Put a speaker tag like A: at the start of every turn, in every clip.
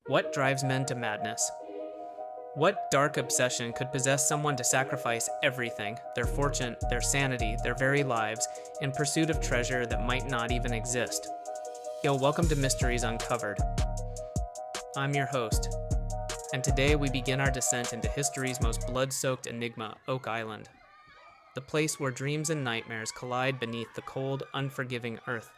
A: What drives men to madness? What dark obsession could possess someone to sacrifice everything, their fortune, their sanity, their very lives, in pursuit of treasure that might not even exist? Yo, welcome to Mysteries Uncovered. I'm your host, and today we begin our descent into history's most blood-soaked enigma, Oak Island. The place where dreams and nightmares collide beneath the cold, unforgiving earth.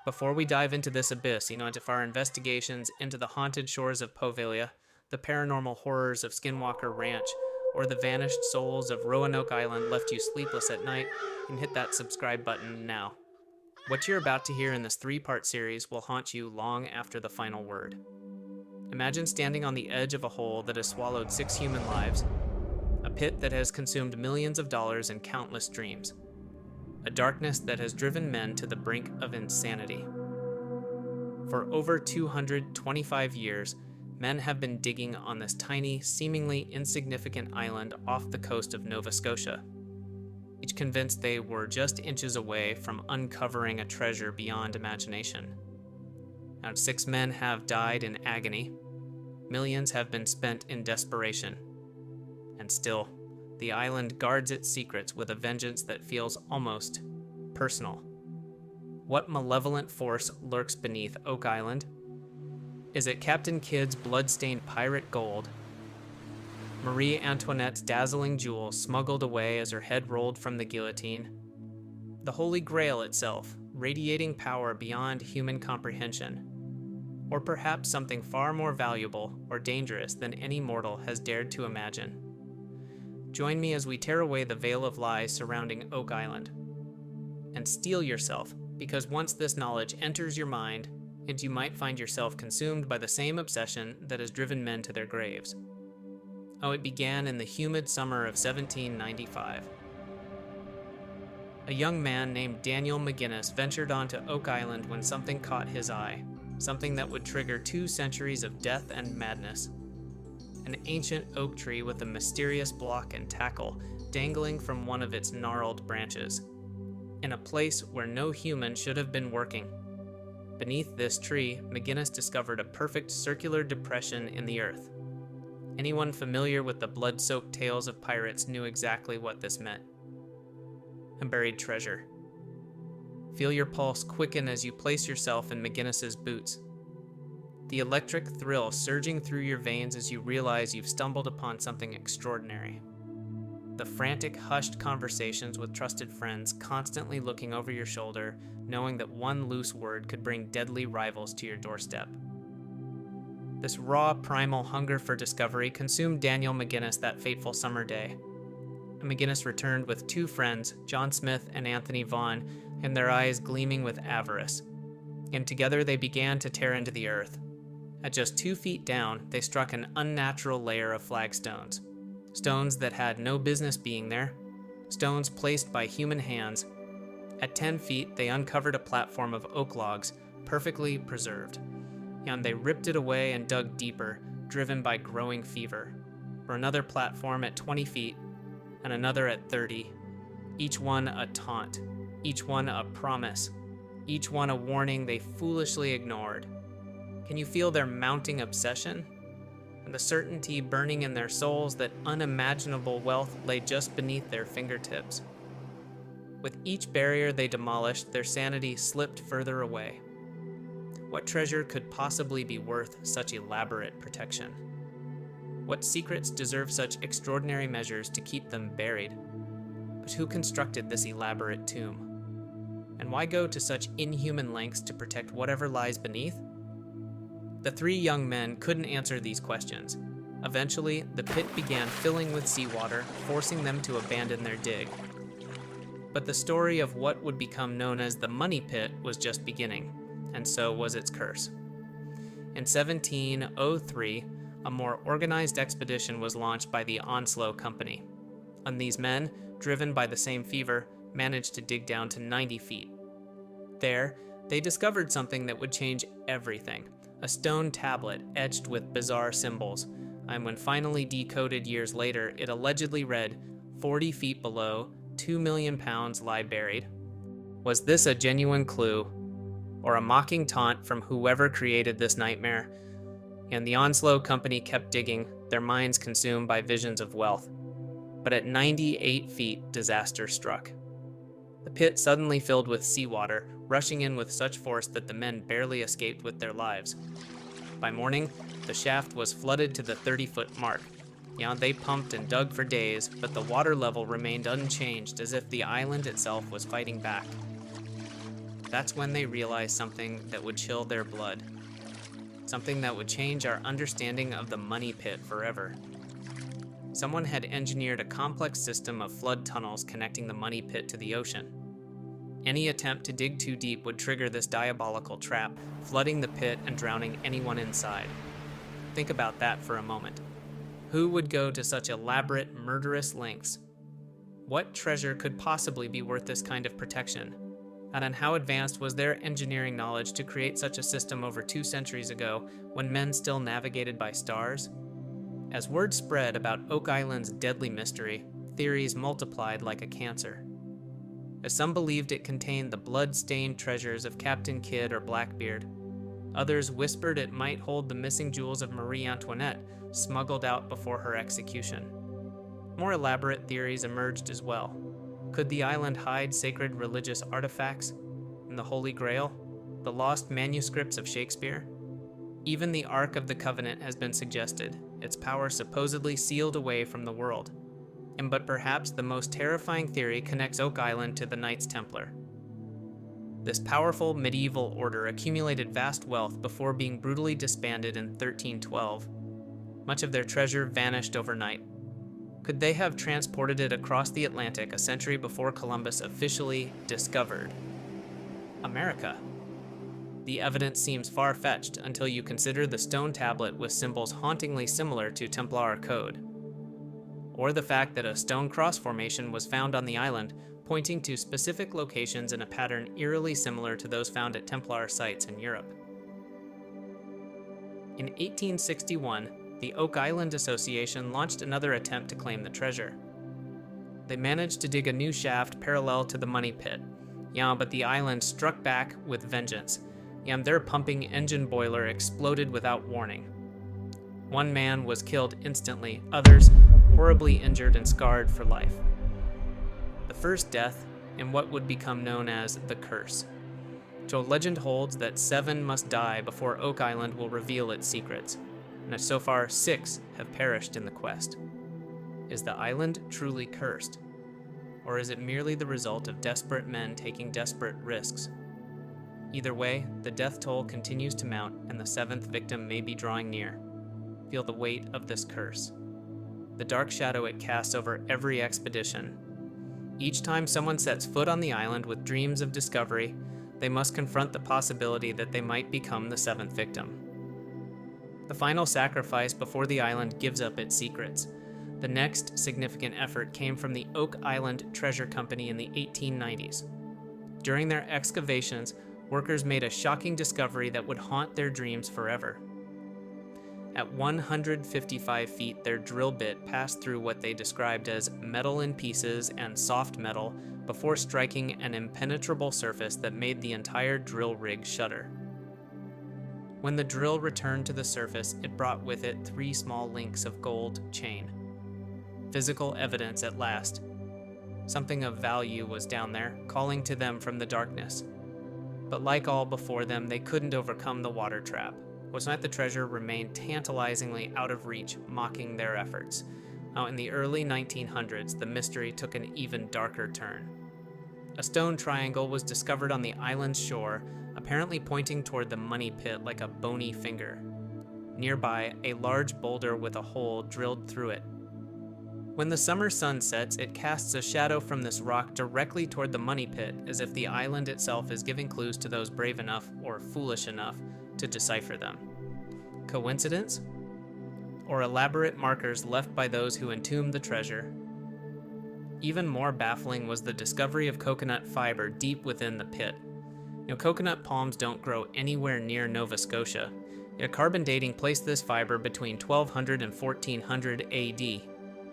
A: Before we dive into this abyss, into our investigations into the haunted shores of Poveglia, the paranormal horrors of Skinwalker Ranch, or the vanished souls of Roanoke Island left you sleepless at night, and hit that subscribe button now. What you're about to hear in this 3-part series will haunt you long after the final word. Imagine standing on the edge of a hole that has swallowed 6 human lives, a pit that has consumed millions of dollars and countless dreams, a darkness that has driven men to the brink of insanity. For over 225 years, men have been digging on this tiny, seemingly insignificant island off the coast of Nova Scotia, each convinced they were just inches away from uncovering a treasure beyond imagination. Now, 6 men have died in agony, millions have been spent in desperation, and still, the island guards its secrets with a vengeance that feels almost personal. What malevolent force lurks beneath Oak Island? Is it Captain Kidd's blood-stained pirate gold? Marie Antoinette's dazzling jewels smuggled away as her head rolled from the guillotine? The Holy Grail itself, radiating power beyond human comprehension? Or perhaps something far more valuable or dangerous than any mortal has dared to imagine? Join me as we tear away the veil of lies surrounding Oak Island. And steel yourself, because once this knowledge enters your mind, and you might find yourself consumed by the same obsession that has driven men to their graves. Oh, it began in the humid summer of 1795. A young man named Daniel McGinnis ventured onto Oak Island when something caught his eye, something that would trigger 2 centuries of death and madness. An ancient oak tree with a mysterious block and tackle dangling from one of its gnarled branches, in a place where no human should have been working. Beneath this tree, McGinnis discovered a perfect circular depression in the earth. Anyone familiar with the blood-soaked tales of pirates knew exactly what this meant. A buried treasure. Feel your pulse quicken as you place yourself in McGinnis's boots. The electric thrill surging through your veins as you realize you've stumbled upon something extraordinary. The frantic, hushed conversations with trusted friends constantly looking over your shoulder, knowing that one loose word could bring deadly rivals to your doorstep. This raw, primal hunger for discovery consumed Daniel McGinnis that fateful summer day. McGinnis returned with 2 friends, John Smith and Anthony Vaughn, and their eyes gleaming with avarice. And together they began to tear into the earth. At just 2 feet down, they struck an unnatural layer of flagstones. Stones that had no business being there. Stones placed by human hands. At 10 feet, they uncovered a platform of oak logs, perfectly preserved. And they ripped it away and dug deeper, driven by growing fever. For another platform at 20 feet, and another at 30. Each one a taunt. Each one a promise. Each one a warning they foolishly ignored. Can you feel their mounting obsession? And the certainty burning in their souls that unimaginable wealth lay just beneath their fingertips. With each barrier they demolished, their sanity slipped further away. What treasure could possibly be worth such elaborate protection? What secrets deserve such extraordinary measures to keep them buried? But who constructed this elaborate tomb? And why go to such inhuman lengths to protect whatever lies beneath? The 3 young men couldn't answer these questions. Eventually, the pit began filling with seawater, forcing them to abandon their dig. But the story of what would become known as the Money Pit was just beginning, and so was its curse. In 1703, a more organized expedition was launched by the Onslow Company, and these men, driven by the same fever, managed to dig down to 90 feet. There, they discovered something that would change everything. A stone tablet etched with bizarre symbols, and when finally decoded years later, it allegedly read, 40 feet below, 2 million pounds lie buried. Was this a genuine clue, or a mocking taunt from whoever created this nightmare? and the Onslow Company kept digging, their minds consumed by visions of wealth. But at 98 feet, disaster struck. The pit suddenly filled with seawater, rushing in with such force that the men barely escaped with their lives. By morning, the shaft was flooded to the 30-foot mark. They pumped and dug for days, but the water level remained unchanged, as if the island itself was fighting back. That's when they realized something that would chill their blood. Something that would change our understanding of the money pit forever. Someone had engineered a complex system of flood tunnels connecting the money pit to the ocean. Any attempt to dig too deep would trigger this diabolical trap, flooding the pit and drowning anyone inside. Think about that for a moment. Who would go to such elaborate, murderous lengths? What treasure could possibly be worth this kind of protection? And how advanced was their engineering knowledge to create such a system over 2 centuries ago, when men still navigated by stars? As word spread about Oak Island's deadly mystery, theories multiplied like a cancer. As some believed it contained the blood-stained treasures of Captain Kidd or Blackbeard, others whispered it might hold the missing jewels of Marie Antoinette, smuggled out before her execution. More elaborate theories emerged as well. Could the island hide sacred religious artifacts and the Holy Grail, the lost manuscripts of Shakespeare? Even the Ark of the Covenant has been suggested, its power supposedly sealed away from the world. But perhaps the most terrifying theory connects Oak Island to the Knights Templar. This powerful medieval order accumulated vast wealth before being brutally disbanded in 1312. Much of their treasure vanished overnight. Could they have transported it across the Atlantic a century before Columbus officially discovered America? The evidence seems far-fetched until you consider the stone tablet with symbols hauntingly similar to Templar code, or the fact that a stone cross formation was found on the island, pointing to specific locations in a pattern eerily similar to those found at Templar sites in Europe. In 1861, the Oak Island Association launched another attempt to claim the treasure. They managed to dig a new shaft parallel to the money pit, but the island struck back with vengeance. Their pumping engine boiler exploded without warning. One man was killed instantly, others horribly injured and scarred for life. The first death in what would become known as the Curse. So legend holds that 7 must die before Oak Island will reveal its secrets, and so far 6 have perished in the quest. Is the island truly cursed? Or is it merely the result of desperate men taking desperate risks? Either way, the death toll continues to mount, and the 7th victim may be drawing near. Feel the weight of this curse. The dark shadow it casts over every expedition. Each time someone sets foot on the island with dreams of discovery, they must confront the possibility that they might become the 7th victim. The final sacrifice before the island gives up its secrets. The next significant effort came from the Oak Island Treasure Company in the 1890s. During their excavations, workers made a shocking discovery that would haunt their dreams forever. At 155 feet, their drill bit passed through what they described as metal in pieces and soft metal before striking an impenetrable surface that made the entire drill rig shudder. When the drill returned to the surface, it brought with it 3 small links of gold chain. Physical evidence at last. Something of value was down there, calling to them from the darkness. But like all before them, they couldn't overcome the water trap. Was not the treasure remained tantalizingly out of reach, mocking their efforts. Now, in the early 1900s, the mystery took an even darker turn. A stone triangle was discovered on the island's shore, apparently pointing toward the money pit like a bony finger. Nearby, a large boulder with a hole drilled through it. When the summer sun sets, it casts a shadow from this rock directly toward the money pit, as if the island itself is giving clues to those brave enough or foolish enough to decipher them. Coincidence? Or elaborate markers left by those who entombed the treasure? Even more baffling was the discovery of coconut fiber deep within the pit. Coconut palms don't grow anywhere near Nova Scotia. Carbon dating placed this fiber between 1200 and 1400 AD,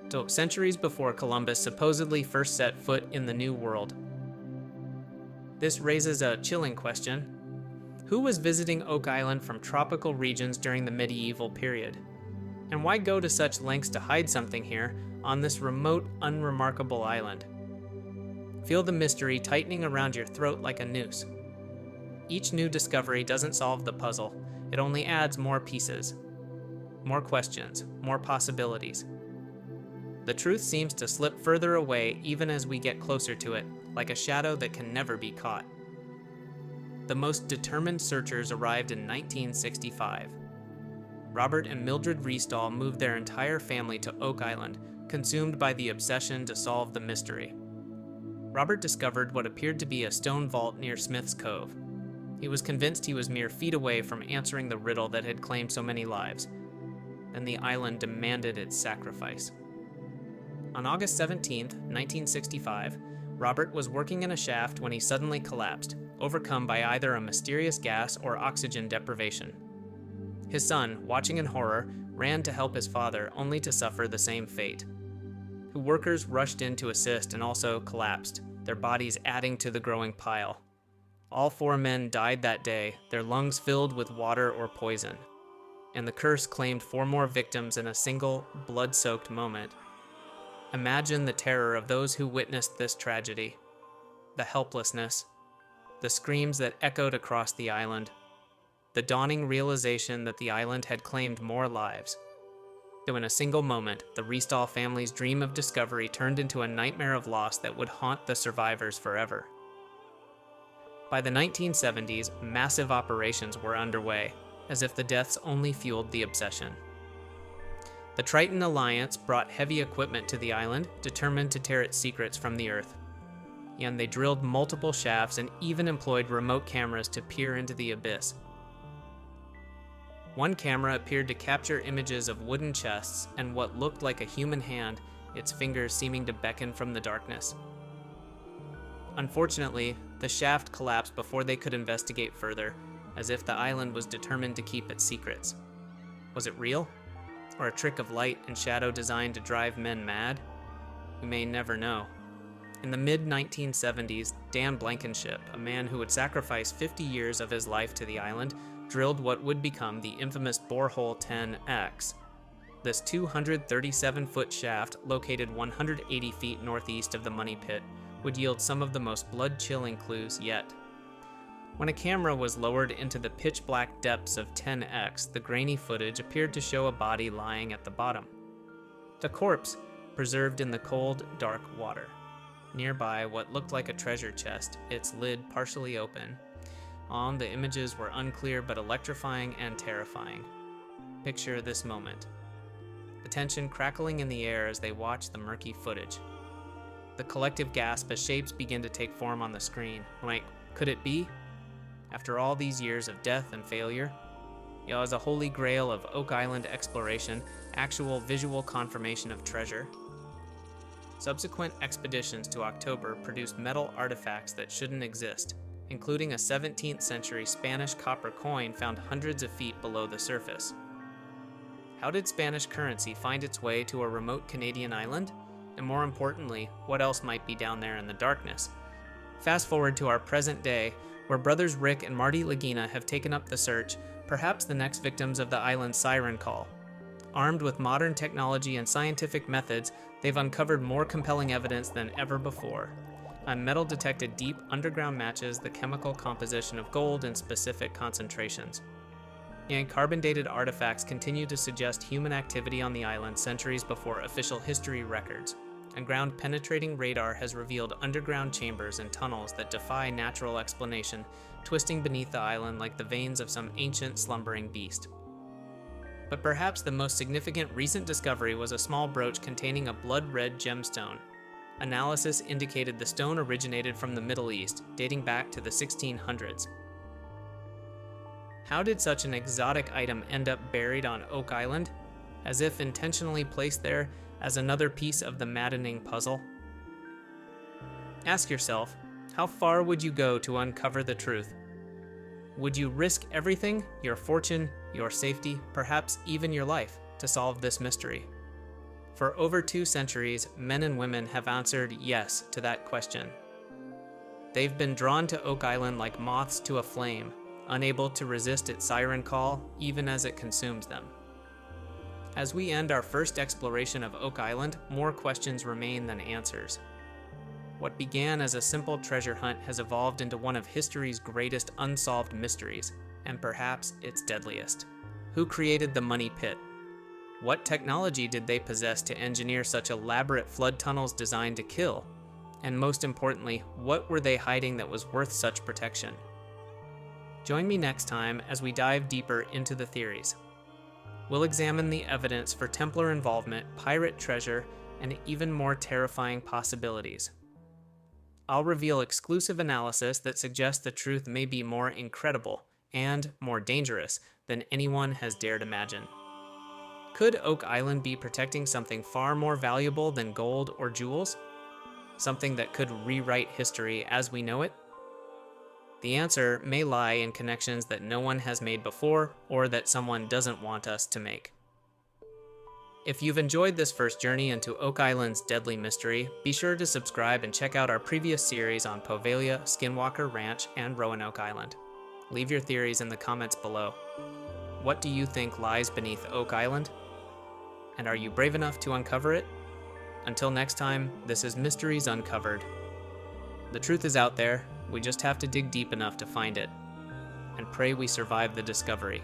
A: so centuries before Columbus supposedly first set foot in the New World. This raises a chilling question. Who was visiting Oak Island from tropical regions during the medieval period? And why go to such lengths to hide something here on this remote, unremarkable island? Feel the mystery tightening around your throat like a noose. Each new discovery doesn't solve the puzzle, it only adds more pieces. More questions, more possibilities. The truth seems to slip further away even as we get closer to it, like a shadow that can never be caught. The most determined searchers arrived in 1965. Robert and Mildred Riestall moved their entire family to Oak Island, consumed by the obsession to solve the mystery. Robert discovered what appeared to be a stone vault near Smith's Cove. He was convinced he was mere feet away from answering the riddle that had claimed so many lives. Then the island demanded its sacrifice. On August 17, 1965, Robert was working in a shaft when he suddenly collapsed, overcome by either a mysterious gas or oxygen deprivation. His son, watching in horror, ran to help his father, only to suffer the same fate. The workers rushed in to assist and also collapsed, their bodies adding to the growing pile. All 4 men died that day, their lungs filled with water or poison. And the curse claimed 4 more victims in a single, blood-soaked moment. Imagine the terror of those who witnessed this tragedy. The helplessness. The screams that echoed across the island. The dawning realization that the island had claimed more lives. Though in a single moment, the Riestall family's dream of discovery turned into a nightmare of loss that would haunt the survivors forever. By the 1970s, massive operations were underway, as if the deaths only fueled the obsession. The Triton Alliance brought heavy equipment to the island, determined to tear its secrets from the earth. And they drilled multiple shafts and even employed remote cameras to peer into the abyss. One camera appeared to capture images of wooden chests and what looked like a human hand, its fingers seeming to beckon from the darkness. Unfortunately, the shaft collapsed before they could investigate further, as if the island was determined to keep its secrets. Was it real? Or a trick of light and shadow designed to drive men mad? We may never know. In the mid-1970s, Dan Blankenship, a man who would sacrifice 50 years of his life to the island, drilled what would become the infamous Borehole 10X. This 237-foot shaft, located 180 feet northeast of the Money Pit, would yield some of the most blood-chilling clues yet. When a camera was lowered into the pitch-black depths of 10X, the grainy footage appeared to show a body lying at the bottom. The corpse, preserved in the cold, dark water. Nearby, what looked like a treasure chest, its lid partially open. On, the images were unclear but electrifying and terrifying. Picture this moment. The tension crackling in the air as they watch the murky footage. The collective gasp as shapes begin to take form on the screen. Like, could it be? After all these years of death and failure, as a holy grail of Oak Island exploration, actual visual confirmation of treasure. Subsequent expeditions to October produced metal artifacts that shouldn't exist, including a 17th century Spanish copper coin found hundreds of feet below the surface. How did Spanish currency find its way to a remote Canadian island? And more importantly, what else might be down there in the darkness? Fast forward to our present day, where brothers Rick and Marty Lagina have taken up the search, perhaps the next victims of the island's siren call. Armed with modern technology and scientific methods, they've uncovered more compelling evidence than ever before. A metal detected deep underground matches the chemical composition of gold in specific concentrations. And carbon-dated artifacts continue to suggest human activity on the island centuries before official history records. And ground-penetrating radar has revealed underground chambers and tunnels that defy natural explanation, twisting beneath the island like the veins of some ancient slumbering beast. But perhaps the most significant recent discovery was a small brooch containing a blood-red gemstone. Analysis indicated the stone originated from the Middle East, dating back to the 1600s. How did such an exotic item end up buried on Oak Island, as if intentionally placed there as another piece of the maddening puzzle? Ask yourself, how far would you go to uncover the truth? Would you risk everything, your fortune, your safety, perhaps even your life, to solve this mystery? For over 2 centuries, men and women have answered yes to that question. They've been drawn to Oak Island like moths to a flame, unable to resist its siren call even as it consumes them. As we end our first exploration of Oak Island, more questions remain than answers. What began as a simple treasure hunt has evolved into one of history's greatest unsolved mysteries, and perhaps its deadliest. Who created the money pit? What technology did they possess to engineer such elaborate flood tunnels designed to kill? And most importantly, what were they hiding that was worth such protection? Join me next time as we dive deeper into the theories. We'll examine the evidence for Templar involvement, pirate treasure, and even more terrifying possibilities. I'll reveal exclusive analysis that suggests the truth may be more incredible and more dangerous than anyone has dared imagine. Could Oak Island be protecting something far more valuable than gold or jewels? Something that could rewrite history as we know it? The answer may lie in connections that no one has made before or that someone doesn't want us to make. If you've enjoyed this first journey into Oak Island's deadly mystery, be sure to subscribe and check out our previous series on Poveglia, Skinwalker Ranch, and Roanoke Island. Leave your theories in the comments below. What do you think lies beneath Oak Island? And are you brave enough to uncover it? Until next time, this is Mysteries Uncovered. The truth is out there, we just have to dig deep enough to find it. And pray we survive the discovery.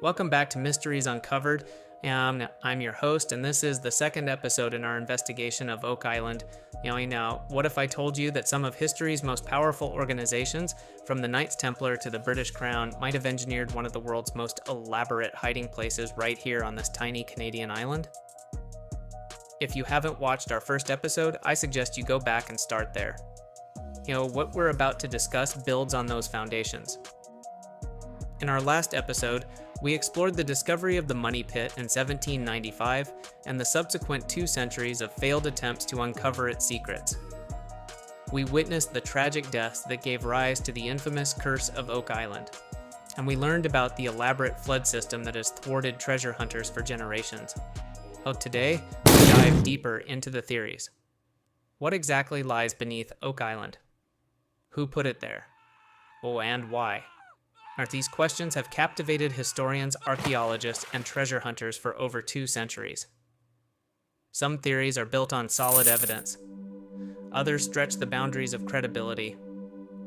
A: Welcome back to Mysteries Uncovered. I'm your host, and this is the second episode in our investigation of Oak Island. Now, what if I told you that some of history's most powerful organizations, from the Knights Templar to the British Crown, might have engineered one of the world's most elaborate hiding places right here on this tiny Canadian island? If you haven't watched our first episode, I suggest you go back and start there. What we're about to discuss builds on those foundations. In our last episode, we explored the discovery of the money pit in 1795 and the subsequent 2 centuries of failed attempts to uncover its secrets. We witnessed the tragic deaths that gave rise to the infamous Curse of Oak Island, and we learned about the elaborate flood system that has thwarted treasure hunters for generations. Today, we dive deeper into the theories. What exactly lies beneath Oak Island? Who put it there? And why? These questions have captivated historians, archaeologists, and treasure hunters for over 2 centuries. Some theories are built on solid evidence. Others stretch the boundaries of credibility.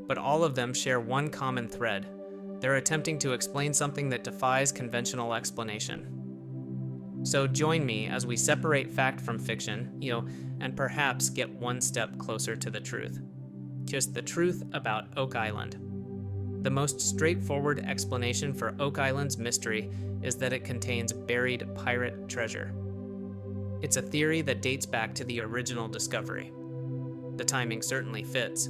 A: But all of them share one common thread. They're attempting to explain something that defies conventional explanation. So join me as we separate fact from fiction, and perhaps get one step closer to the truth. Just the truth about Oak Island. The most straightforward explanation for Oak Island's mystery is that it contains buried pirate treasure. It's a theory that dates back to the original discovery. The timing certainly fits.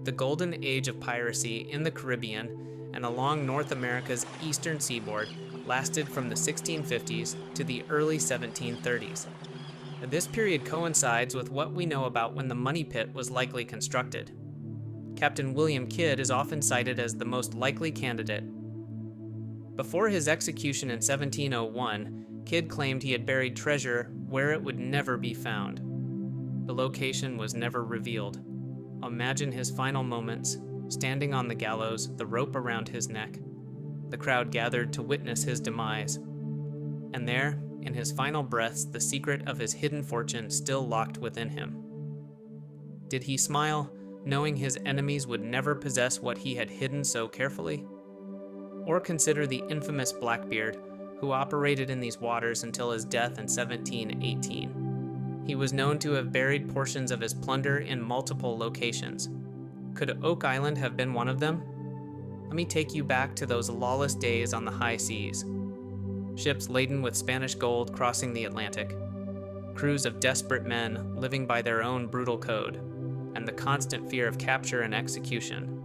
A: The golden age of piracy in the Caribbean and along North America's eastern seaboard lasted from the 1650s to the early 1730s. This period coincides with what we know about when the money pit was likely constructed. Captain William Kidd is often cited as the most likely candidate. Before his execution in 1701, Kidd claimed he had buried treasure where it would never be found. The location was never revealed. Imagine his final moments, standing on the gallows, the rope around his neck. The crowd gathered to witness his demise. And there, in his final breaths, the secret of his hidden fortune still locked within him. Did he smile, knowing his enemies would never possess what he had hidden so carefully? Or consider the infamous Blackbeard, who operated in these waters until his death in 1718. He was known to have buried portions of his plunder in multiple locations. Could Oak Island have been one of them? Let me take you back to those lawless days on the high seas. Ships laden with Spanish gold crossing the Atlantic. Crews of desperate men living by their own brutal code, and the constant fear of capture and execution.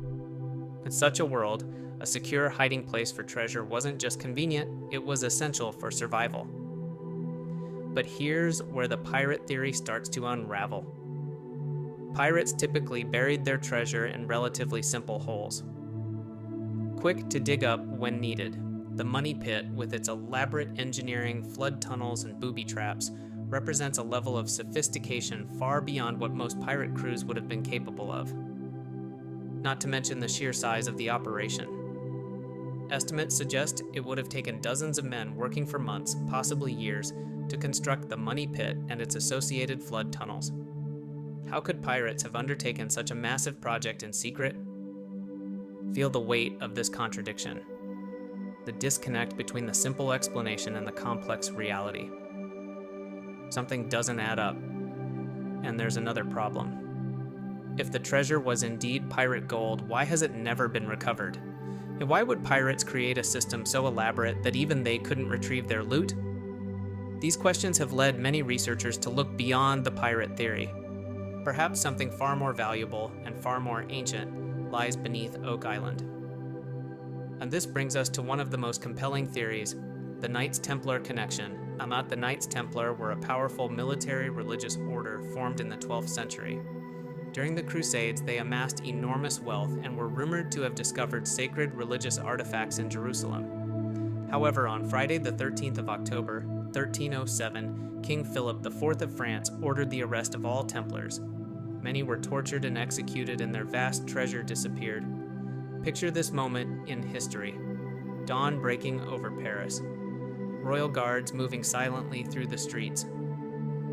A: In such a world, a secure hiding place for treasure wasn't just convenient, it was essential for survival. But here's where the pirate theory starts to unravel. Pirates typically buried their treasure in relatively simple holes. Quick to dig up when needed, the money pit, with its elaborate engineering, flood tunnels, and booby traps, represents a level of sophistication far beyond what most pirate crews would have been capable of. not to mention the sheer size of the operation. Estimates suggest it would have taken dozens of men working for months, possibly years, to construct the Money Pit and its associated flood tunnels. How could pirates have undertaken such a massive project in secret? Feel the weight of this contradiction, the disconnect between the simple explanation and the complex reality. Something doesn't add up, and there's another problem. If the treasure was indeed pirate gold, why has it never been recovered? And why would pirates create a system so elaborate that even they couldn't retrieve their loot? These questions have led many researchers to look beyond the pirate theory. Perhaps something far more valuable and far more ancient lies beneath Oak Island. And this brings us to one of the most compelling theories, the Knights Templar connection. The Knights Templar were a powerful military religious order formed in the 12th century. During the Crusades, they amassed enormous wealth and were rumored to have discovered sacred religious artifacts in Jerusalem. However, on Friday the 13th of October, 1307, King Philip IV of France ordered the arrest of all Templars. Many were tortured and executed, and their vast treasure disappeared. Picture this moment in history. Dawn breaking over Paris. Royal guards moving silently through the streets.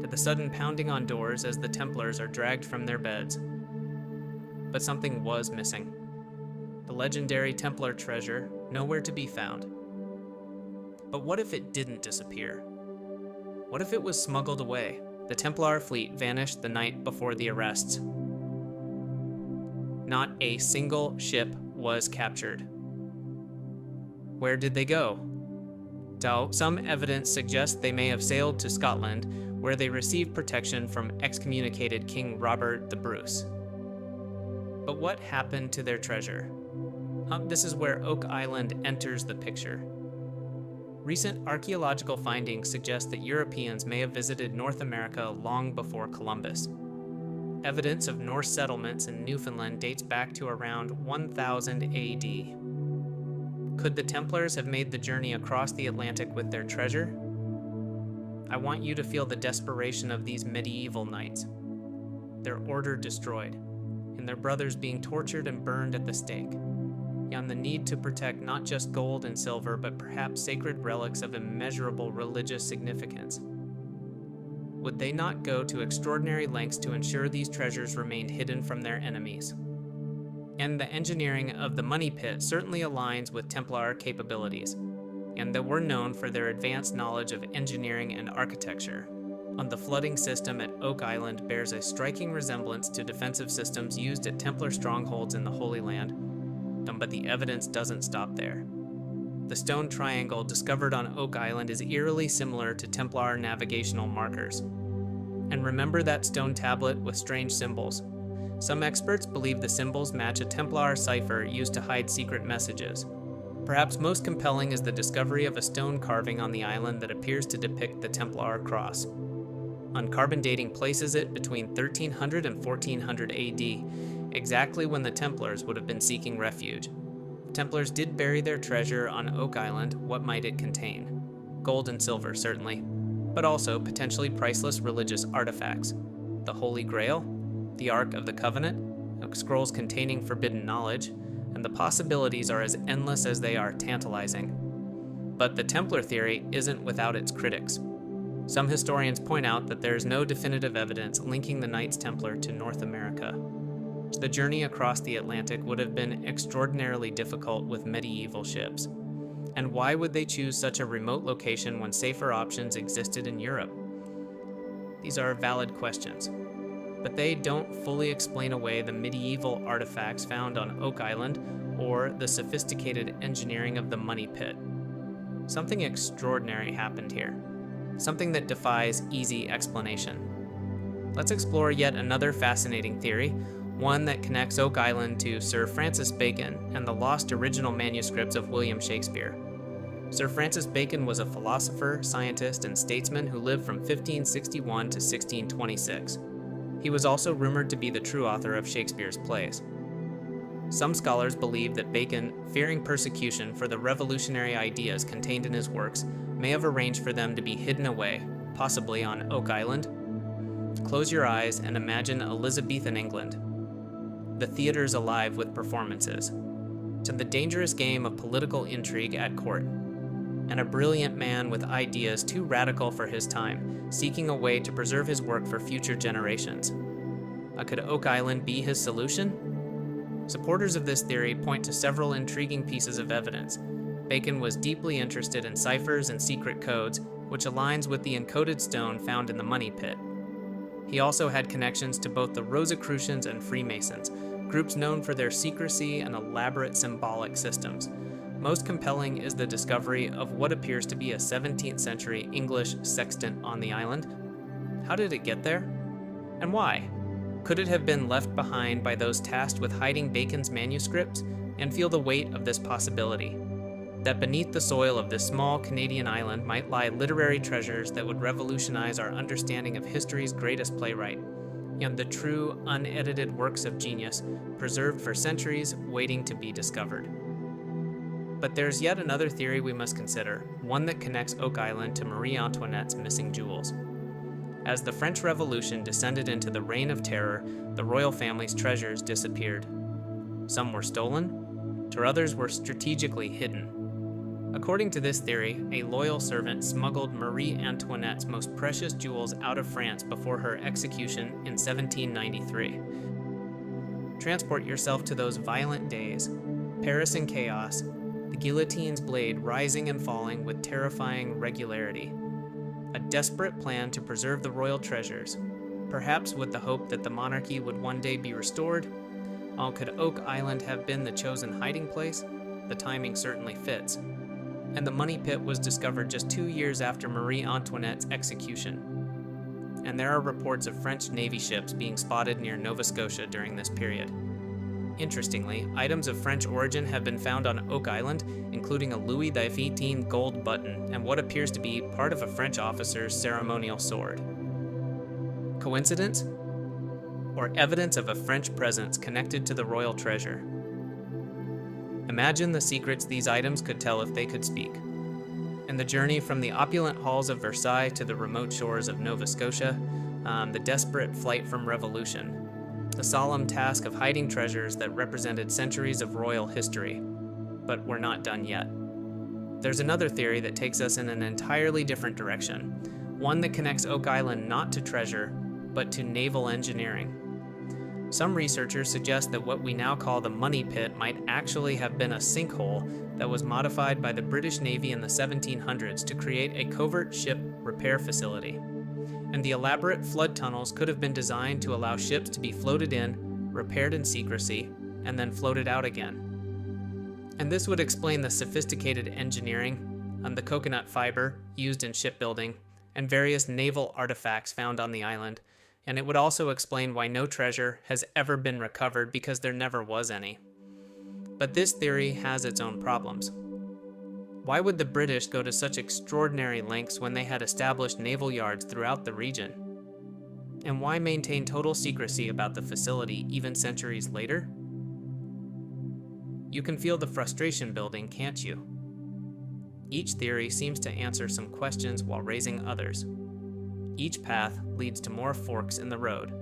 A: To the sudden pounding on doors as the Templars are dragged from their beds. But something was missing. The legendary Templar treasure, nowhere to be found. But what if it didn't disappear? What if it was smuggled away? The Templar fleet vanished the night before the arrests. Not a single ship was captured. Where did they go? So, some evidence suggests they may have sailed to Scotland, where they received protection from excommunicated King Robert the Bruce. But what happened to their treasure? This is where Oak Island enters the picture. Recent archaeological findings suggest that Europeans may have visited North America long before Columbus. Evidence of Norse settlements in Newfoundland dates back to around 1000 AD. Could the Templars have made the journey across the Atlantic with their treasure? I want you to feel the desperation of these medieval knights. Their order destroyed, and their brothers being tortured and burned at the stake. On the need to protect not just gold and silver, but perhaps sacred relics of immeasurable religious significance. Would they not go to extraordinary lengths to ensure these treasures remained hidden from their enemies? And the engineering of the Money Pit certainly aligns with Templar capabilities, and they were known for their advanced knowledge of engineering and architecture. The flooding system at Oak Island bears a striking resemblance to defensive systems used at Templar strongholds in the Holy Land. But the evidence doesn't stop there. The stone triangle discovered on Oak Island is eerily similar to Templar navigational markers. And remember that stone tablet with strange symbols? Some experts believe the symbols match a Templar cipher used to hide secret messages. Perhaps most compelling is the discovery of a stone carving on the island that appears to depict the Templar cross. Carbon dating places it between 1300 and 1400 AD, exactly when the Templars would have been seeking refuge. Templars did bury their treasure on Oak Island. What might it contain? Gold and silver, certainly, but also potentially priceless religious artifacts. The Holy Grail, the Ark of the Covenant, scrolls containing forbidden knowledge, and the possibilities are as endless as they are tantalizing. But the Templar theory isn't without its critics. Some historians point out that there is no definitive evidence linking the Knights Templar to North America. The journey across the Atlantic would have been extraordinarily difficult with medieval ships. And why would they choose such a remote location when safer options existed in Europe? These are valid questions, but they don't fully explain away the medieval artifacts found on Oak Island or the sophisticated engineering of the Money Pit. Something extraordinary happened here, something that defies easy explanation. Let's explore yet another fascinating theory, one that connects Oak Island to Sir Francis Bacon and the lost original manuscripts of William Shakespeare. Sir Francis Bacon was a philosopher, scientist, and statesman who lived from 1561 to 1626. He was also rumored to be the true author of Shakespeare's plays. Some scholars believe that Bacon, fearing persecution for the revolutionary ideas contained in his works, may have arranged for them to be hidden away, possibly on Oak Island. Close your eyes and imagine Elizabethan England. the theaters alive with performances, to the dangerous game of political intrigue at court, and a brilliant man with ideas too radical for his time, seeking a way to preserve his work for future generations. Could Oak Island be his solution? Supporters of this theory point to several intriguing pieces of evidence. Bacon was deeply interested in ciphers and secret codes, which aligns with the encoded stone found in the Money Pit. He also had connections to both the Rosicrucians and Freemasons, groups known for their secrecy and elaborate symbolic systems. Most compelling is the discovery of what appears to be a 17th century English sextant on the island. How did it get there? And why? Could it have been left behind by those tasked with hiding Bacon's manuscripts? And feel the weight of this possibility, that beneath the soil of this small Canadian island might lie literary treasures that would revolutionize our understanding of history's greatest playwright, and the true, unedited works of genius, preserved for centuries, waiting to be discovered. But there's yet another theory we must consider, one that connects Oak Island to Marie Antoinette's missing jewels. As the French Revolution descended into the Reign of Terror, the royal family's treasures disappeared. Some were stolen, or others were strategically hidden. According to this theory, a loyal servant smuggled Marie Antoinette's most precious jewels out of France before her execution in 1793. Transport yourself to those violent days, Paris in chaos, the guillotine's blade rising and falling with terrifying regularity. A desperate plan to preserve the royal treasures, perhaps with the hope that the monarchy would one day be restored. Could Oak Island have been the chosen hiding place? The timing certainly fits. And the Money Pit was discovered just 2 years after Marie Antoinette's execution. And there are reports of French Navy ships being spotted near Nova Scotia during this period. Interestingly, items of French origin have been found on Oak Island, including a Louis XV gold button and what appears to be part of a French officer's ceremonial sword. Coincidence? Or evidence of a French presence connected to the royal treasure? Imagine the secrets these items could tell if they could speak. And the journey from the opulent halls of Versailles to the remote shores of Nova Scotia, the desperate flight from revolution, the solemn task of hiding treasures that represented centuries of royal history. But we're not done yet. There's another theory that takes us in an entirely different direction, one that connects Oak Island not to treasure, but to naval engineering. Some researchers suggest that what we now call the Money Pit might actually have been a sinkhole that was modified by the British Navy in the 1700s to create a covert ship repair facility. And the elaborate flood tunnels could have been designed to allow ships to be floated in, repaired in secrecy, and then floated out again. And this would explain the sophisticated engineering on the coconut fiber used in shipbuilding and various naval artifacts found on the island. And it would also explain why no treasure has ever been recovered, because there never was any. But this theory has its own problems. Why would the British go to such extraordinary lengths when they had established naval yards throughout the region? And why maintain total secrecy about the facility even centuries later? You can feel the frustration building, can't you? Each theory seems to answer some questions while raising others. Each path leads to more forks in the road.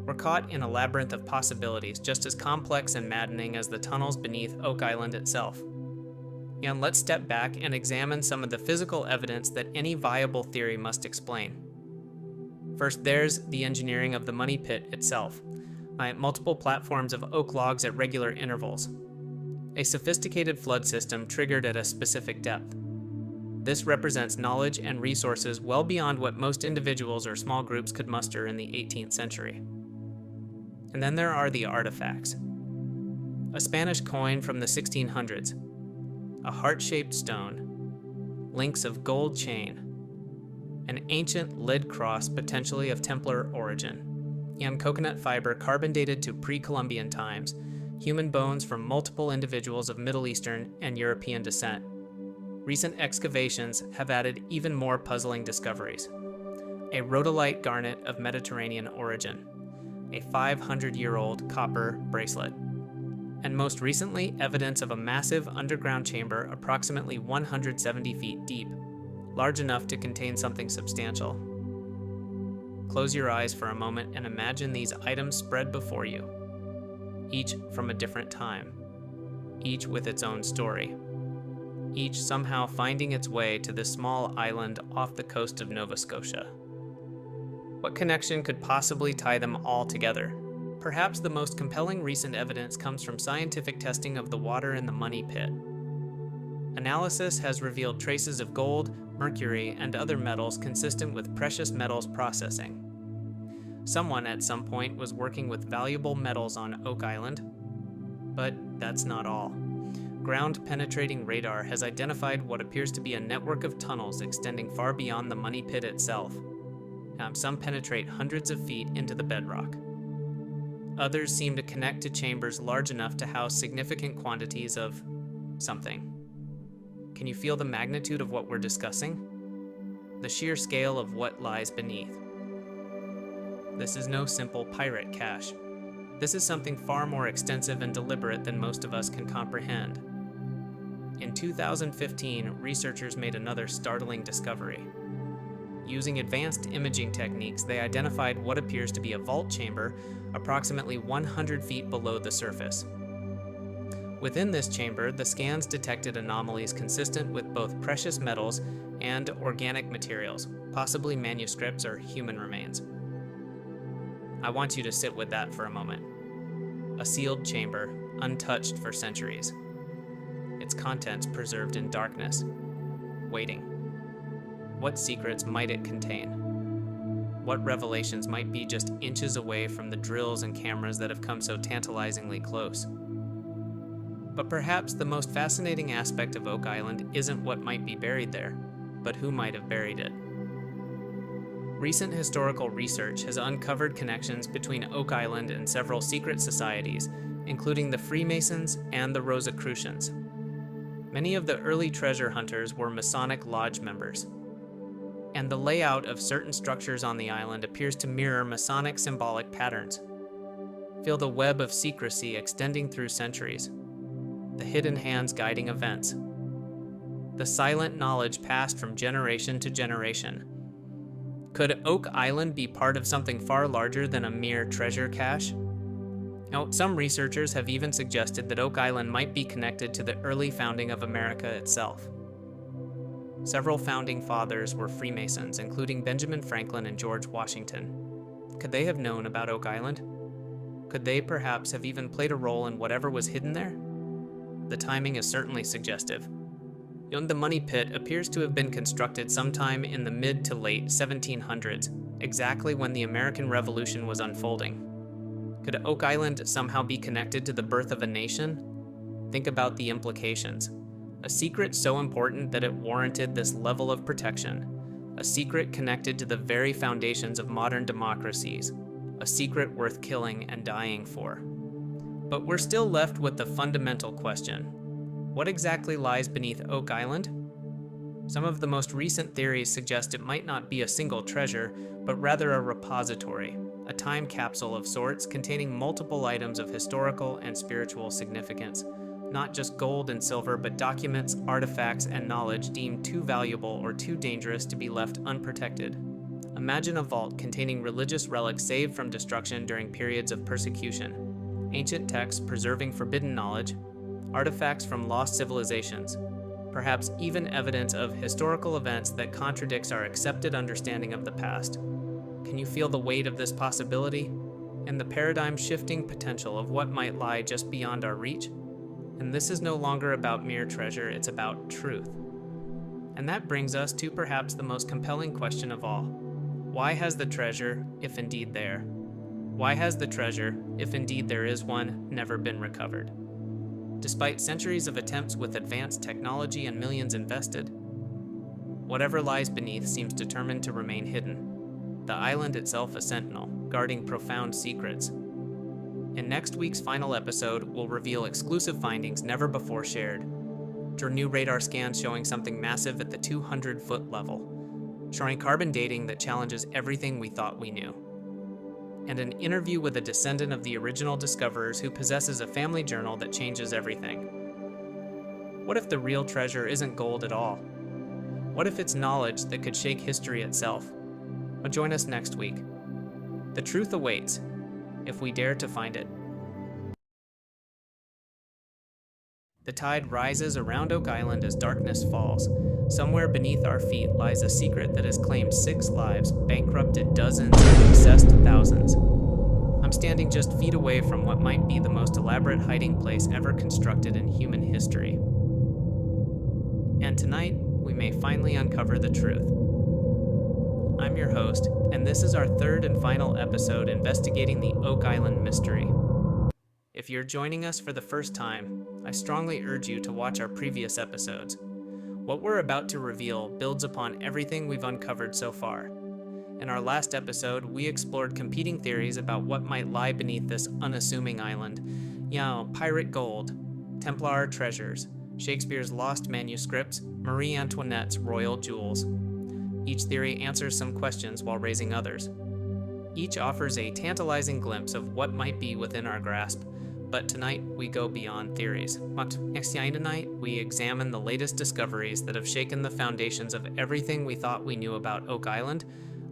A: We're caught in a labyrinth of possibilities just as complex and maddening as the tunnels beneath Oak Island itself. And let's step back and examine some of the physical evidence that any viable theory must explain. First, there's the engineering of the Money Pit itself. Multiple platforms of oak logs at regular intervals. A sophisticated flood system triggered at a specific depth. This represents knowledge and resources well beyond what most individuals or small groups could muster in the 18th century. And then there are the artifacts. A Spanish coin from the 1600s, a heart-shaped stone, links of gold chain, an ancient lead cross potentially of Templar origin, and coconut fiber carbon dated to pre-Columbian times, human bones from multiple individuals of Middle Eastern and European descent. Recent excavations have added even more puzzling discoveries. A rhodolite garnet of Mediterranean origin, a 500-year-old copper bracelet, and most recently, evidence of a massive underground chamber approximately 170 feet deep, large enough to contain something substantial. Close your eyes for a moment and imagine these items spread before you. each from a different time, each with its own story, each somehow finding its way to this small island off the coast of Nova Scotia. What connection could possibly tie them all together? Perhaps the most compelling recent evidence comes from scientific testing of the water in the Money Pit. Analysis has revealed traces of gold, mercury, and other metals consistent with precious metals processing. Someone at some point was working with valuable metals on Oak Island, but that's not all. Ground-penetrating radar has identified what appears to be a network of tunnels extending far beyond the Money Pit itself. Some penetrate hundreds of feet into the bedrock. Others seem to connect to chambers large enough to house significant quantities of something. Can you feel the magnitude of what we're discussing? The sheer scale of what lies beneath. This is no simple pirate cache. This is something far more extensive and deliberate than most of us can comprehend. In 2015, researchers made another startling discovery. Using advanced imaging techniques, they identified what appears to be a vault chamber approximately 100 feet below the surface. Within this chamber, the scans detected anomalies consistent with both precious metals and organic materials, possibly manuscripts or human remains. I want you to sit with that for a moment. A sealed chamber, untouched for centuries. Its contents preserved in darkness, waiting. What secrets might it contain? What revelations might be just inches away from the drills and cameras that have come so tantalizingly close? But perhaps the most fascinating aspect of Oak Island isn't what might be buried there, but who might have buried it. Recent historical research has uncovered connections between Oak Island and several secret societies, including the Freemasons and the Rosicrucians. Many of the early treasure hunters were Masonic Lodge members, and the layout of certain structures on the island appears to mirror Masonic symbolic patterns. Feel the web of secrecy extending through centuries, the hidden hands guiding events, the silent knowledge passed from generation to generation. Could Oak Island be part of something far larger than a mere treasure cache? Now, some researchers have even suggested that Oak Island might be connected to the early founding of America itself. Several founding fathers were Freemasons, including Benjamin Franklin and George Washington. Could they have known about Oak Island? Could they perhaps have even played a role in whatever was hidden there? The timing is certainly suggestive. The Money Pit appears to have been constructed sometime in the mid to late 1700s, exactly when the American Revolution was unfolding. Could Oak Island somehow be connected to the birth of a nation? Think about the implications. A secret so important that it warranted this level of protection. A secret connected to the very foundations of modern democracies. A secret worth killing and dying for. But we're still left with the fundamental question. What exactly lies beneath Oak Island? Some of the most recent theories suggest it might not be a single treasure, but rather a repository, a time capsule of sorts containing multiple items of historical and spiritual significance. Not just gold and silver, but documents, artifacts, and knowledge deemed too valuable or too dangerous to be left unprotected. Imagine a vault containing religious relics saved from destruction during periods of persecution, ancient texts preserving forbidden knowledge, artifacts from lost civilizations, perhaps even evidence of historical events that contradicts our accepted understanding of the past. Can you feel the weight of this possibility and the paradigm-shifting potential of what might lie just beyond our reach? And this is no longer about mere treasure, it's about truth. And that brings us to perhaps the most compelling question of all. Why has the treasure, if indeed there? Why has the treasure, if indeed there is one, never been recovered? Despite centuries of attempts with advanced technology and millions invested, whatever lies beneath seems determined to remain hidden. The island itself a sentinel, guarding profound secrets. In next week's final episode, we'll reveal exclusive findings never before shared. Through new radar scans showing something massive at the 200-foot level, showing carbon dating that challenges everything we thought we knew. And an interview with a descendant of the original discoverers who possesses a family journal that changes everything. What if the real treasure isn't gold at all? What if it's knowledge that could shake history itself? Well, join us next week. The truth awaits, if we dare to find it. The tide rises around Oak Island as darkness falls. Somewhere beneath our feet lies a secret that has claimed 6 lives, bankrupted dozens, and obsessed thousands. I'm standing just feet away from what might be the most elaborate hiding place ever constructed in human history. And tonight, we may finally uncover the truth. I'm your host, and this is our 3rd and final episode investigating the Oak Island mystery. If you're joining us for the first time, I strongly urge you to watch our previous episodes. What we're about to reveal builds upon everything we've uncovered so far. In our last episode, we explored competing theories about what might lie beneath this unassuming island. Pirate gold, Templar treasures, Shakespeare's lost manuscripts, Marie Antoinette's royal jewels. Each theory answers some questions while raising others. Each offers a tantalizing glimpse of what might be within our grasp. But tonight, we go beyond theories. Tonight, we examine the latest discoveries that have shaken the foundations of everything we thought we knew about Oak Island.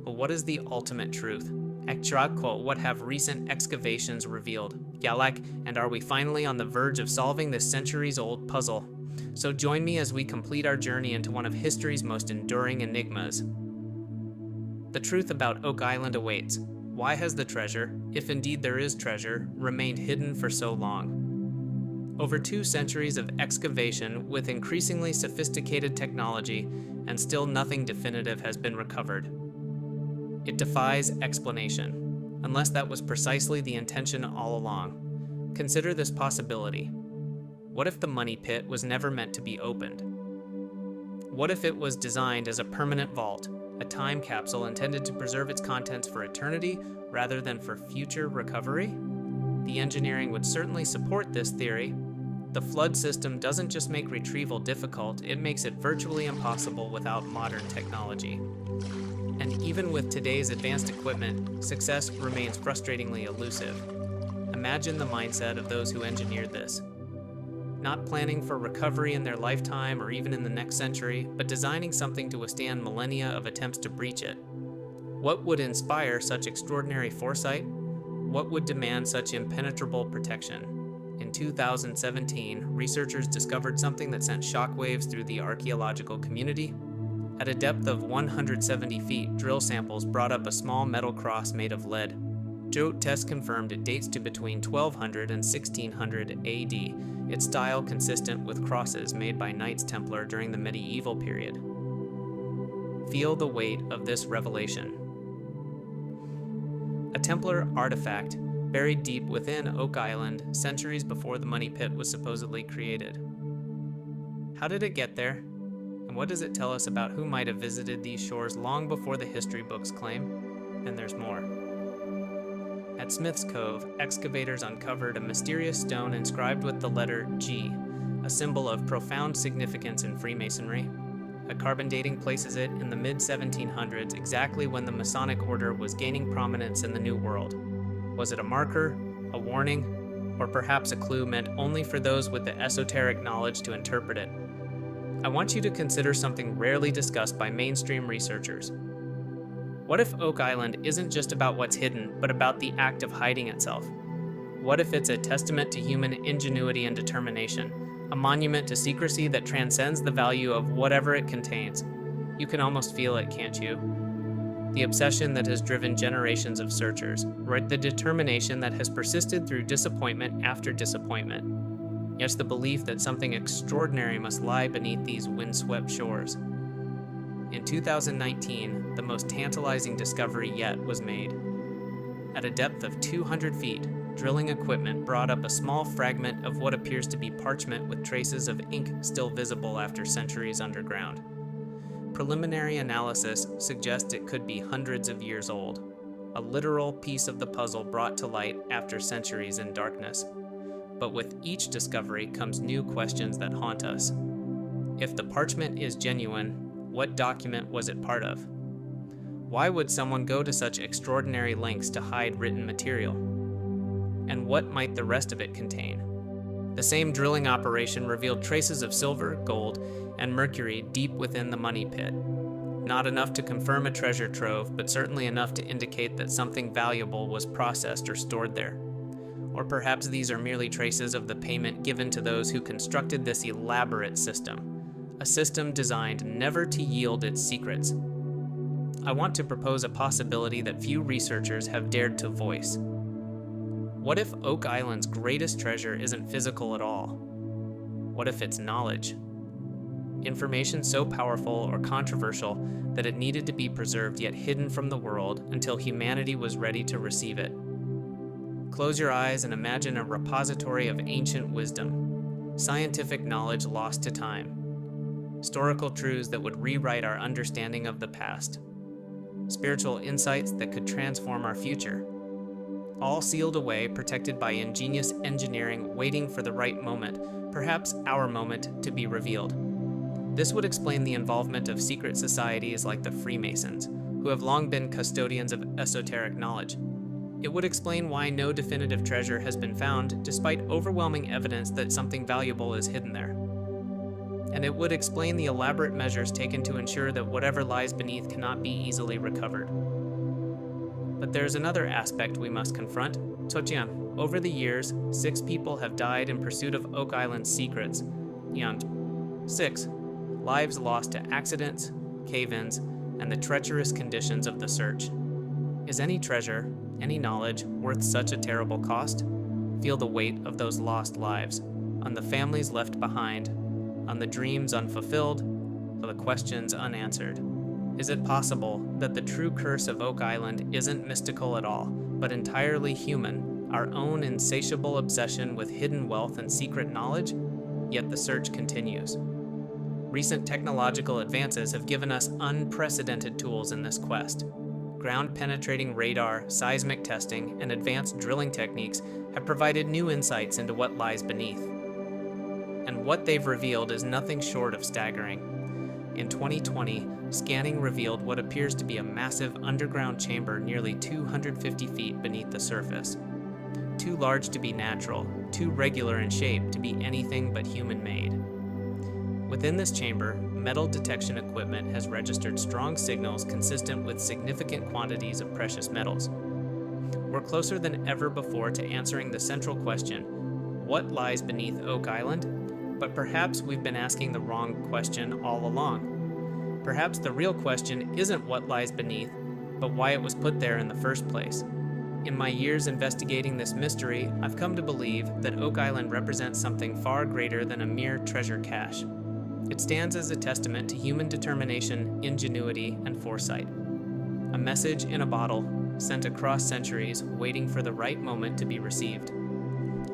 A: But what is the ultimate truth? What have recent excavations revealed? And are we finally on the verge of solving this centuries-old puzzle? So join me as we complete our journey into one of history's most enduring enigmas. The truth about Oak Island awaits. Why has the treasure, if indeed there is treasure, remained hidden for so long? Over 2 centuries of excavation with increasingly sophisticated technology, and still nothing definitive has been recovered. It defies explanation, unless that was precisely the intention all along. Consider this possibility. What if the money pit was never meant to be opened? What if it was designed as a permanent vault? A time capsule intended to preserve its contents for eternity rather than for future recovery? The engineering would certainly support this theory. The flood system doesn't just make retrieval difficult, it makes it virtually impossible without modern technology. And even with today's advanced equipment, success remains frustratingly elusive. Imagine the mindset of those who engineered this. Not planning for recovery in their lifetime or even in the next century, but designing something to withstand millennia of attempts to breach it. What would inspire such extraordinary foresight? What would demand such impenetrable protection? In 2017, researchers discovered something that sent shockwaves through the archaeological community. At a depth of 170 feet, drill samples brought up a small metal cross made of lead. Tests confirmed it dates to between 1200 and 1600 AD, its style consistent with crosses made by Knights Templar during the medieval period. Feel the weight of this revelation. A Templar artifact buried deep within Oak Island centuries before the money pit was supposedly created. How did it get there? And what does it tell us about who might have visited these shores long before the history books claim? And there's more. At Smith's Cove, excavators uncovered a mysterious stone inscribed with the letter G, a symbol of profound significance in Freemasonry. A carbon dating places it in the mid-1700s, exactly when the Masonic order was gaining prominence in the New World. Was it a marker, a warning, or perhaps a clue meant only for those with the esoteric knowledge to interpret it? I want you to consider something rarely discussed by mainstream researchers. What if Oak Island isn't just about what's hidden, but about the act of hiding itself? What if it's a testament to human ingenuity and determination, a monument to secrecy that transcends the value of whatever it contains? You can almost feel it, can't you? The obsession that has driven generations of searchers, right? The determination that has persisted through disappointment after disappointment. Yes, the belief that something extraordinary must lie beneath these windswept shores. In 2019, the most tantalizing discovery yet was made. At a depth of 200 feet, drilling equipment brought up a small fragment of what appears to be parchment with traces of ink still visible after centuries underground. Preliminary analysis suggests it could be hundreds of years old, a literal piece of the puzzle brought to light after centuries in darkness. But with each discovery comes new questions that haunt us. If the parchment is genuine, what document was it part of? Why would someone go to such extraordinary lengths to hide written material? And what might the rest of it contain? The same drilling operation revealed traces of silver, gold, and mercury deep within the money pit. Not enough to confirm a treasure trove, but certainly enough to indicate that something valuable was processed or stored there. Or perhaps these are merely traces of the payment given to those who constructed this elaborate system, a system designed never to yield its secrets. I want to propose a possibility that few researchers have dared to voice. What if Oak Island's greatest treasure isn't physical at all? What if it's knowledge? Information so powerful or controversial that it needed to be preserved yet hidden from the world until humanity was ready to receive it. Close your eyes and imagine a repository of ancient wisdom, scientific knowledge lost to time, historical truths that would rewrite our understanding of the past, spiritual insights that could transform our future, all sealed away, protected by ingenious engineering, waiting for the right moment, perhaps our moment, to be revealed. This would explain the involvement of secret societies like the Freemasons, who have long been custodians of esoteric knowledge. It would explain why no definitive treasure has been found, despite overwhelming evidence that something valuable is hidden there. And it would explain the elaborate measures taken to ensure that whatever lies beneath cannot be easily recovered. But there's another aspect we must confront. Totian, over the years, 6 people have died in pursuit of Oak Island's secrets. 6 lives lost to accidents, cave-ins, and the treacherous conditions of the search. Is any treasure, any knowledge, worth such a terrible cost? Feel the weight of those lost lives, on the families left behind, on the dreams unfulfilled, on the questions unanswered. Is it possible that the true curse of Oak Island isn't mystical at all, but entirely human, our own insatiable obsession with hidden wealth and secret knowledge? Yet the search continues. Recent technological advances have given us unprecedented tools in this quest. Ground-penetrating radar, seismic testing, and advanced drilling techniques have provided new insights into what lies beneath. And what they've revealed is nothing short of staggering. In 2020, scanning revealed what appears to be a massive underground chamber nearly 250 feet beneath the surface. Too large to be natural, too regular in shape to be anything but human-made. Within this chamber, metal detection equipment has registered strong signals consistent with significant quantities of precious metals. We're closer than ever before to answering the central question, what lies beneath Oak Island? But perhaps we've been asking the wrong question all along. Perhaps the real question isn't what lies beneath, but why it was put there in the first place. In my years investigating this mystery, I've come to believe that Oak Island represents something far greater than a mere treasure cache. It stands as a testament to human determination, ingenuity, and foresight. A message in a bottle, sent across centuries, waiting for the right moment to be received.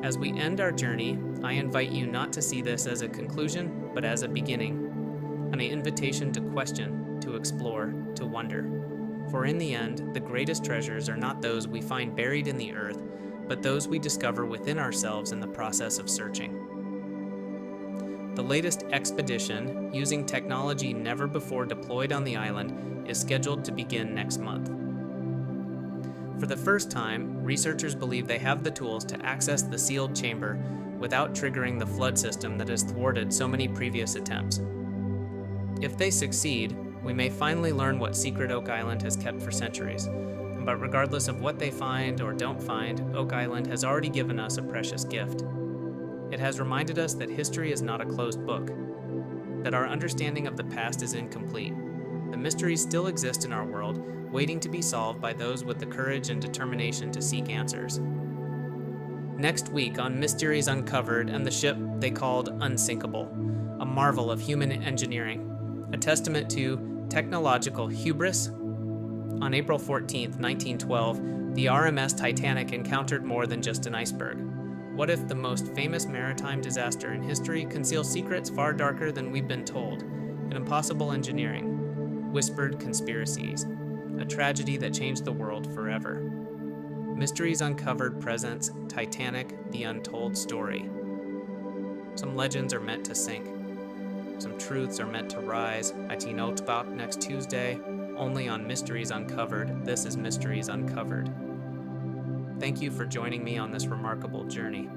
A: As we end our journey, I invite you not to see this as a conclusion, but as a beginning, an invitation to question, to explore, to wonder. For in the end, the greatest treasures are not those we find buried in the earth, but those we discover within ourselves in the process of searching. The latest expedition, using technology never before deployed on the island, is scheduled to begin next month. For the first time, researchers believe they have the tools to access the sealed chamber without triggering the flood system that has thwarted so many previous attempts. If they succeed, we may finally learn what secret Oak Island has kept for centuries. But regardless of what they find or don't find, Oak Island has already given us a precious gift. It has reminded us that history is not a closed book, that our understanding of the past is incomplete. The mysteries still exist in our world, waiting to be solved by those with the courage and determination to seek answers. Next week on Mysteries Uncovered and the ship they called Unsinkable, a marvel of human engineering, a testament to technological hubris. On April 14, 1912, the RMS Titanic encountered more than just an iceberg. What if the most famous maritime disaster in history conceals secrets far darker than we've been told? An impossible engineering, whispered conspiracies, a tragedy that changed the world forever. Mysteries Uncovered presents Titanic, the Untold Story. Some legends are meant to sink. Some truths are meant to rise. Antoinette next Tuesday, only on Mysteries Uncovered. This is Mysteries Uncovered. Thank you for joining me on this remarkable journey.